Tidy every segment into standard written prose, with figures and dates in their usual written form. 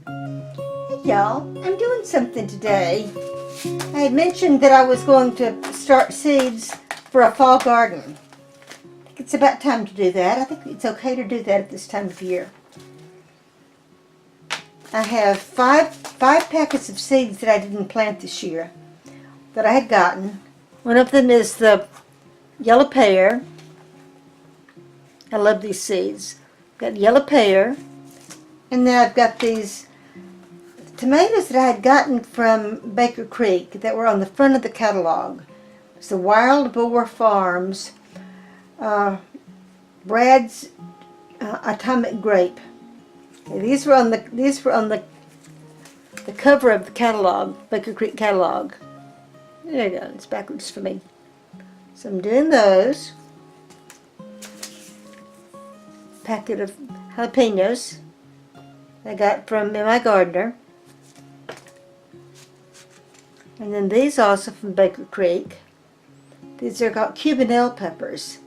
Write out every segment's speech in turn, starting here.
Hey y'all, I'm doing something today. I had mentioned that I was going to start seeds for a fall garden. I think it's about time to do that. I think it's okay to do that at this time of year. I have five packets of seeds that I didn't plant this year that I had gotten. One of them is the yellow pear. I love these seeds. Got yellow pear, and then I've got these tomatoes that I had gotten from Baker Creek that were on the front of the catalog. It's the Wild Boar Farms Brad's Atomic Grape. Okay, these were on the cover of the catalog, Baker Creek catalog. There you go. It's backwards for me. So I'm doing those. Packet of jalapenos I got from my gardener. And then these also from Baker Creek. These are called Cubanelle peppers.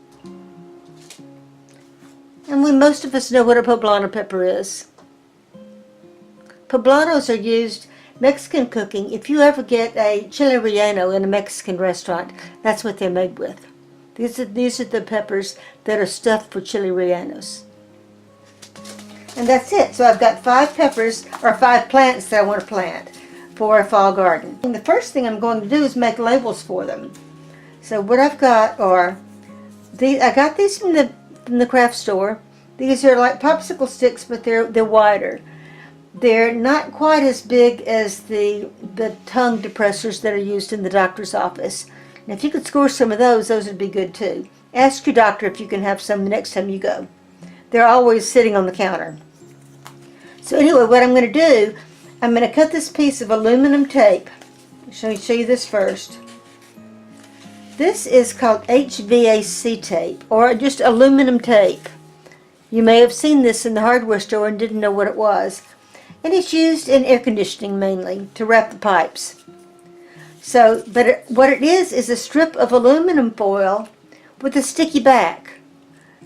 And most of us know what a poblano pepper is. Poblanos are used Mexican cooking. If you ever get a chile relleno in a Mexican restaurant, that's what they're made with. These are the peppers that are stuffed for chile rellenos. And that's it. So I've got 5 peppers, or 5 plants that I want to plant for a fall garden. And the first thing I'm going to do is make labels for them. So what I've got are these. I got these from the craft store. These are like popsicle sticks, but they're wider. They're not quite as big as the tongue depressors that are used in the doctor's office. And if you could score some of those would be good too. Ask your doctor if you can have some the next time you go. They're always sitting on the counter. So anyway, what I'm going to do, I'm going to cut this piece of aluminum tape. Show you this first. This is called HVAC tape, or just aluminum tape. You may have seen this in the hardware store and didn't know what it was. And it's used in air conditioning mainly to wrap the pipes. So, what it is a strip of aluminum foil with a sticky back.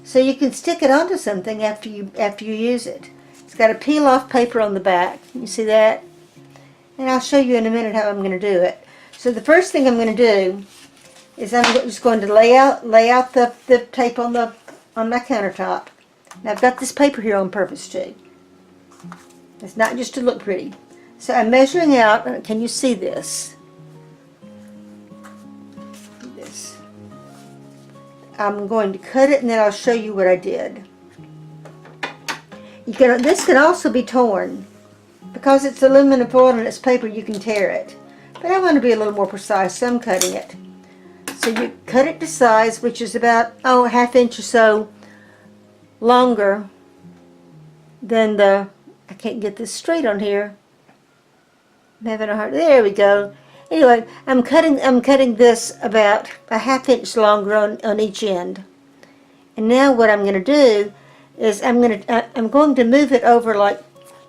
So you can stick it onto something after you use it. It's got a peel-off paper on the back. You see that? And I'll show you in a minute how I'm going to do it. So the first thing I'm going to do is I'm just going to lay out the tape on my countertop. Now I've got this paper here on purpose too. It's not just to look pretty. So I'm measuring out. Can you see this? I'm going to cut it and then I'll show you what I did. This can also be torn. Because it's aluminum foil and it's paper, you can tear it. But I want to be a little more precise, so I'm cutting it. So you cut it to size, which is about, a ½ inch or so longer than I can't get this straight on here. I'm having a hard, there we go. Anyway, I'm cutting this about a ½ inch longer on each end. And now what I'm going to do is I'm going to move it over like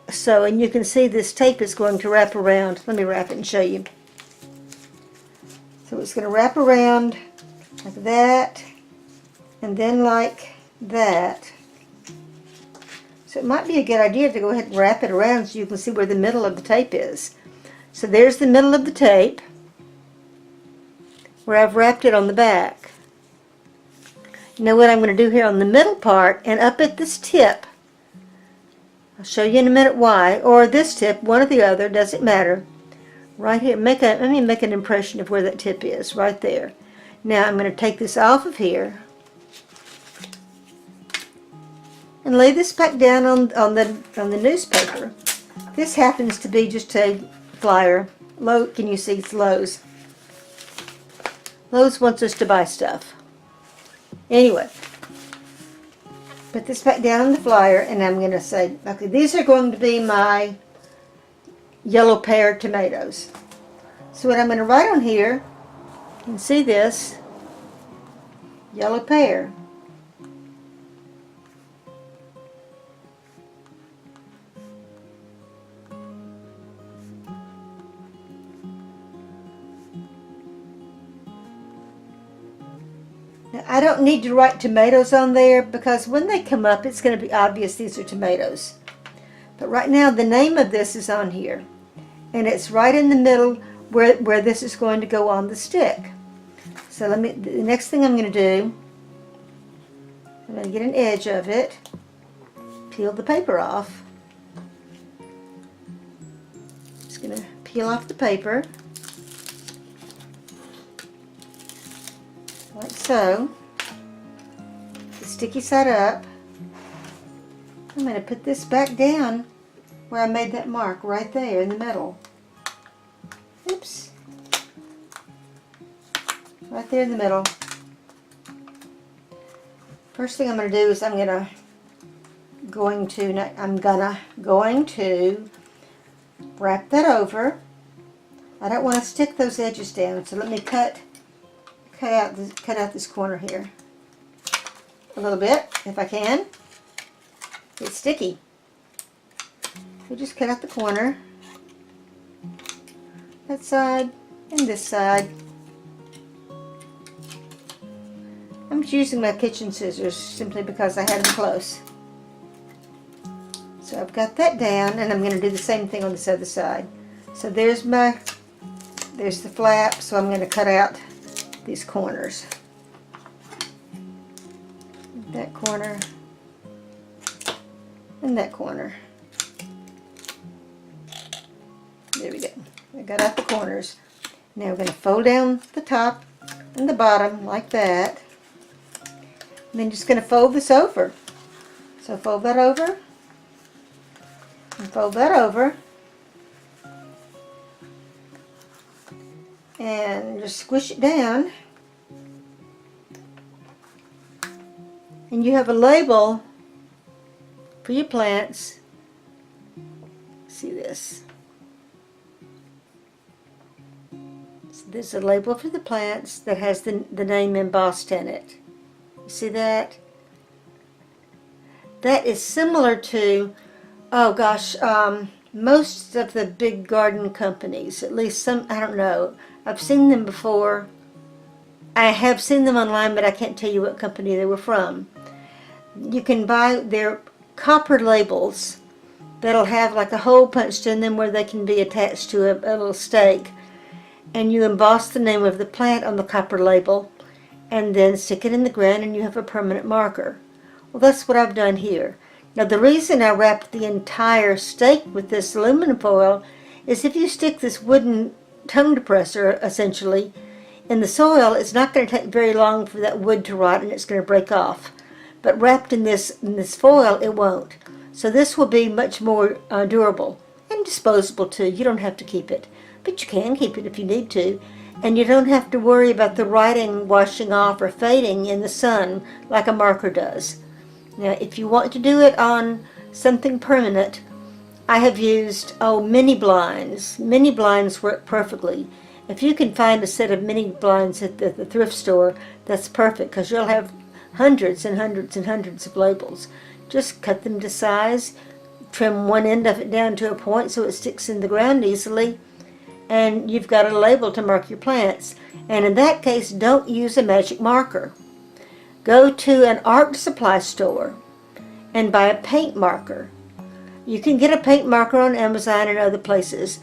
so, and you can see this tape is going to wrap around. Let me wrap it and show you. So it's going to wrap around like that, and then like that. So it might be a good idea to go ahead and wrap it around so you can see where the middle of the tape is. So there's the middle of the tape where I've wrapped it on the back. Now what I'm going to do here on the middle part and up at this tip, I'll show you in a minute why, or this tip, one or the other, doesn't matter. Right here, let me make an impression of where that tip is, right there. Now I'm going to take this off of here and lay this back down on the newspaper. This happens to be just a flyer. Can you see it's Lowe's? Lowe's wants us to buy stuff. Anyway, put this back down on the flyer, and I'm going to say, okay, these are going to be my yellow pear tomatoes. So what I'm going to write on here, you can see this, yellow pear. Now, I don't need to write tomatoes on there because when they come up, it's going to be obvious these are tomatoes. But right now the name of this is on here. And it's right in the middle where this is going to go on the stick. So the next thing I'm going to do, I'm going to get an edge of it, peel the paper off. Just going to peel off the paper, like so. The sticky side up. I'm going to put this back down where I made that mark, right there in the middle. Oops. Right there in the middle. First thing I'm going to do is I'm going to wrap that over. I don't want to stick those edges down, so let me cut out this corner here a little bit if I can. It's sticky. So just cut out the corner, that side and this side. I'm just using my kitchen scissors simply because I have them close. So I've got that down, and I'm going to do the same thing on this other side. So there's the flap, so I'm going to cut out these corners. That corner and that corner. There we go. I got out the corners. Now we're going to fold down the top and the bottom like that. And then just going to fold this over. So fold that over and fold that over. And just squish it down. And you have a label for your plants. See this? So there's a label for the plants that has the name embossed in it. You see that? That is similar to, oh gosh, most of the big garden companies, at least some, I don't know. I've seen them before. I have seen them online, but I can't tell you what company they were from. You can buy their copper labels that'll have like a hole punched in them where they can be attached to a little stake. And you emboss the name of the plant on the copper label and then stick it in the ground, and you have a permanent marker. Well, that's what I've done here. Now the reason I wrapped the entire stake with this aluminum foil is if you stick this wooden tongue depressor essentially in the soil, it's not going to take very long for that wood to rot, and it's going to break off. But wrapped in this foil, it won't. So this will be much more durable and disposable too. You don't have to keep it, but you can keep it if you need to. And you don't have to worry about the writing washing off or fading in the sun like a marker does. Now, if you want to do it on something permanent, I have used, mini blinds. Mini blinds work perfectly. If you can find a set of mini blinds at the thrift store, that's perfect, because you'll have hundreds and hundreds and hundreds of labels. Just cut them to size, trim one end of it down to a point so it sticks in the ground easily, and you've got a label to mark your plants. And in that case, don't use a magic marker. Go to an art supply store and buy a paint marker. You can get a paint marker on Amazon and other places.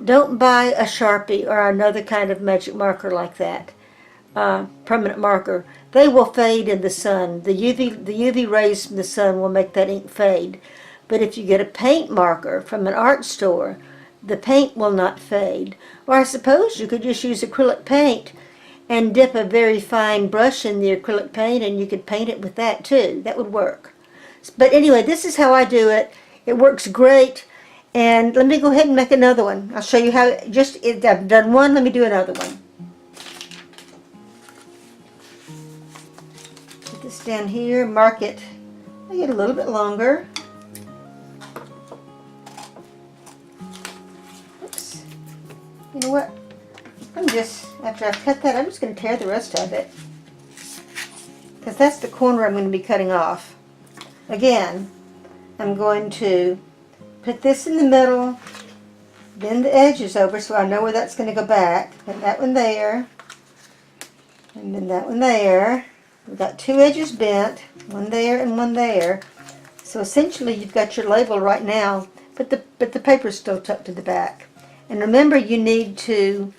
Don't buy a Sharpie or another kind of magic marker like that, permanent marker. They will fade in the sun. The UV rays from the sun will make that ink fade. But if you get a paint marker from an art store, the paint will not fade. Or I suppose you could just use acrylic paint and dip a very fine brush in the acrylic paint, and you could paint it with that too. That would work. But anyway, this is how I do it. It works great. And let me go ahead and make another one. I'll show you how, I've done one, let me do another one. Put this down here, mark it. I get a little bit longer. Oops. You know what? After I've cut that, I'm just going to tear the rest of it. Because that's the corner I'm going to be cutting off. Again, I'm going to put this in the middle, bend the edges over so I know where that's going to go back. Put that one there, and then that one there. We've got two edges bent, one there and one there. So essentially you've got your label right now but the paper's still tucked to the back. And remember, you need to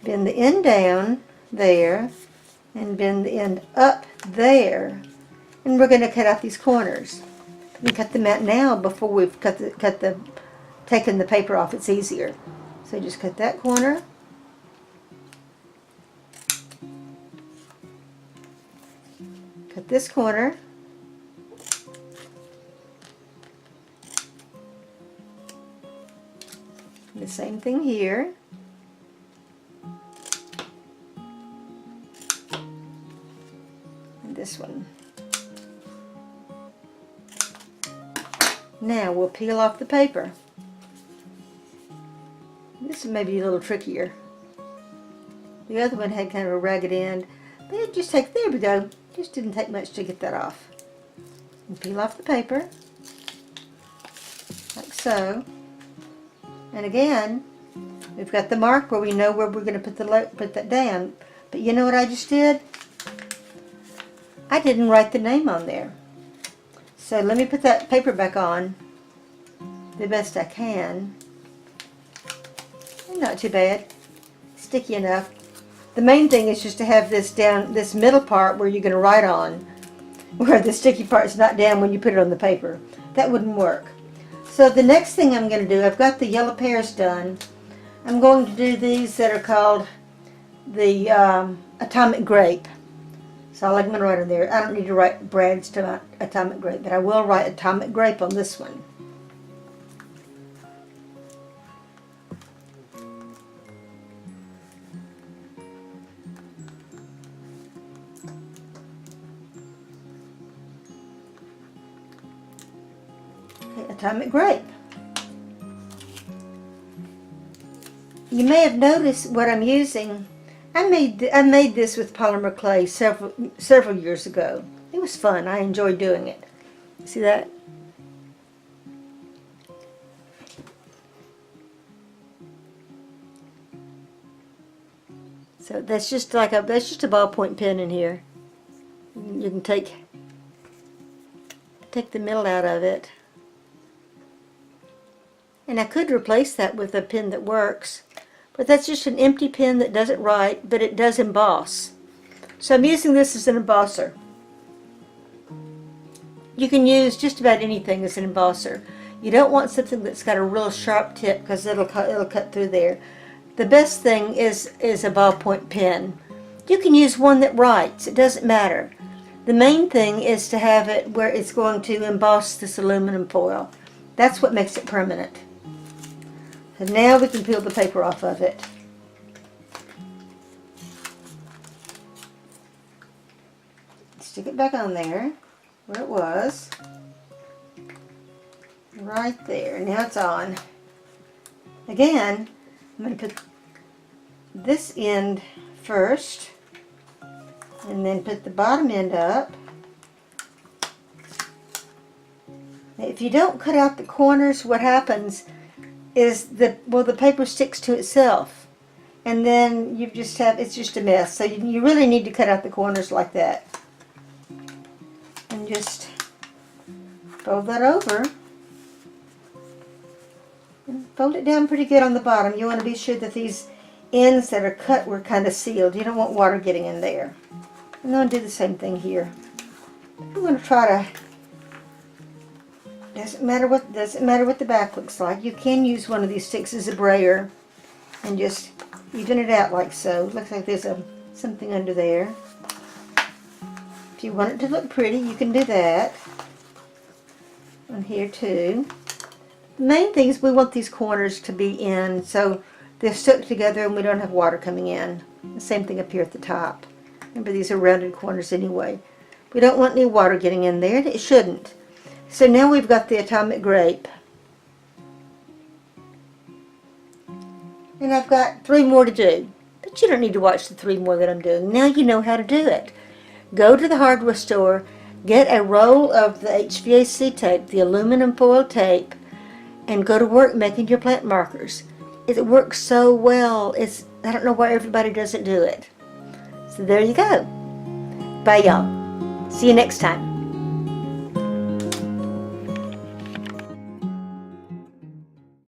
bend the end down there and bend the end up there. And we're going to cut out these corners. We cut them out now before we've taken the paper off. It's easier. So just cut that corner. Cut this corner. The same thing here. And this one. Now we'll peel off the paper. This may be a little trickier. The other one had kind of a ragged end, but it just takes, there we go. Just didn't take much to get that off. And peel off the paper, like so. And again, we've got the mark where we know where we're going to put that down. But you know what I just did? I didn't write the name on there. So let me put that paper back on the best I can. Not too bad. Sticky enough. The main thing is just to have this down, this middle part where you're going to write on, where the sticky part's not down when you put it on the paper. That wouldn't work. So the next thing I'm going to do, I've got the yellow pears done. I'm going to do these that are called the atomic grape. So I'm going to write on there. I don't need to write Brad's atomic grape, but I will write atomic grape on this one. Okay, atomic grape. You may have noticed what I'm using. I made this with polymer clay several years ago. It was fun. I enjoyed doing it. See that? So that's just a ballpoint pen in here. You can take the middle out of it. And I could replace that with a pen that works. But that's just an empty pen that doesn't write, but it does emboss. So I'm using this as an embosser. You can use just about anything as an embosser. You don't want something that's got a real sharp tip because it'll cut through there. The best thing is a ballpoint pen. You can use one that writes. It doesn't matter. The main thing is to have it where it's going to emboss this aluminum foil. That's what makes it permanent. So now we can peel the paper off of it. Stick it back on there, where it was. Right there. Now it's on. Again, I'm going to put this end first, and then put the bottom end up. Now, if you don't cut out the corners, what happens is the paper sticks to itself, and then it's just a mess. So you really need to cut out the corners like that, and just fold that over and fold it down pretty good on the bottom. You want to be sure that these ends that are cut were kind of sealed. You don't want water getting in there. And then do the same thing here. I'm going to try to. Doesn't matter what the back looks like. You can use one of these sticks as a brayer and just even it out like so. It looks like there's something under there. If you want it to look pretty, you can do that. On here too. The main thing is we want these corners to be in so they're stuck together and we don't have water coming in. The same thing up here at the top. Remember, these are rounded corners anyway. We don't want any water getting in there, and it shouldn't. So now we've got the atomic grape. And I've got 3 more to do. But you don't need to watch the 3 more that I'm doing. Now you know how to do it. Go to the hardware store, get a roll of the HVAC tape, the aluminum foil tape, and go to work making your plant markers. It works so well. I don't know why everybody doesn't do it. So there you go. Bye, y'all. See you next time.